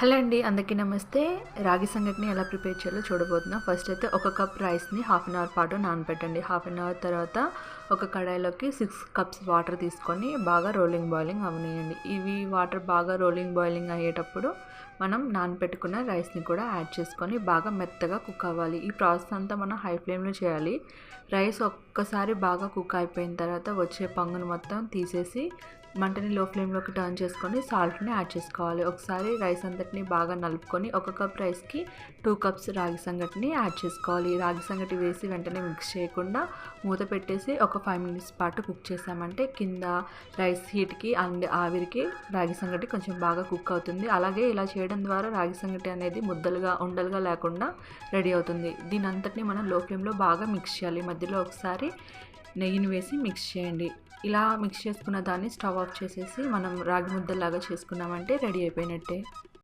Hello అండి, అందరికీ నమస్తే. రాగి సంగటిని ఎలా ప్రిపేర్ చేయాలో చూడబోతున్నాం. ఫస్ట్ అయితే ఒక కప్ రైస్ని హాఫ్ అన్ అవర్ పాటు నానబెట్టండి. హాఫ్ అన్ అవర్ తర్వాత ఒక కడాయిలోకి 6 కప్స్ వాటర్ తీసుకొని బాగా బాయిలింగ్ అవనియండి. ఇవి వాటర్ బాగా బాయిలింగ్ అయ్యేటప్పుడు మనం నానబెట్టుకున్న రైస్ని కూడా యాడ్ చేసుకొని బాగా మెత్తగా కుక్ అవ్వాలి. ఈ ప్రాసెస్ అంతా మనం హై ఫ్లేమ్లో చేయాలి. రైస్ ఒక్కసారి బాగా కుక్ అయిపోయిన తర్వాత వచ్చే పొంగును మొత్తం తీసేసి మంటని లో ఫ్లేమ్లోకి టర్న్ చేసుకొని సాల్ట్ని యాడ్ చేసుకోవాలి. ఒకసారి రైస్ అంతటిని బాగా నలుపుకొని ఒక కప్ రైస్కి 2 కప్స్ రాగి సంగటిని యాడ్ చేసుకోవాలి. రాగి సంగటి వేసి వెంటనే మిక్స్ చేయకుండా మూత పెట్టేసి ఒక 5 మినిట్స్ పాటు కుక్ చేసామంటే కింద రైస్ హీట్కి అండ్ ఆవిరికి రాగి సంగటి కొంచెం బాగా కుక్ అవుతుంది. అలాగే ఇలా చేయడం ద్వారా రాగి సంగటి అనేది ఉండలుగా లేకుండా రెడీ అవుతుంది. దీని అంతటిని మనం లో ఫ్లేమ్లో బాగా మిక్స్ చేయాలి. మధ్యలో ఒకసారి నెయ్యిని వేసి మిక్స్ చేయండి. ఇలా మిక్స్ చేసుకున్న దాన్ని స్టవ్ ఆఫ్ చేసేసి మనం రాగి ముద్దలాగా చేసుకున్నామంటే రెడీ అయిపోయినట్టే.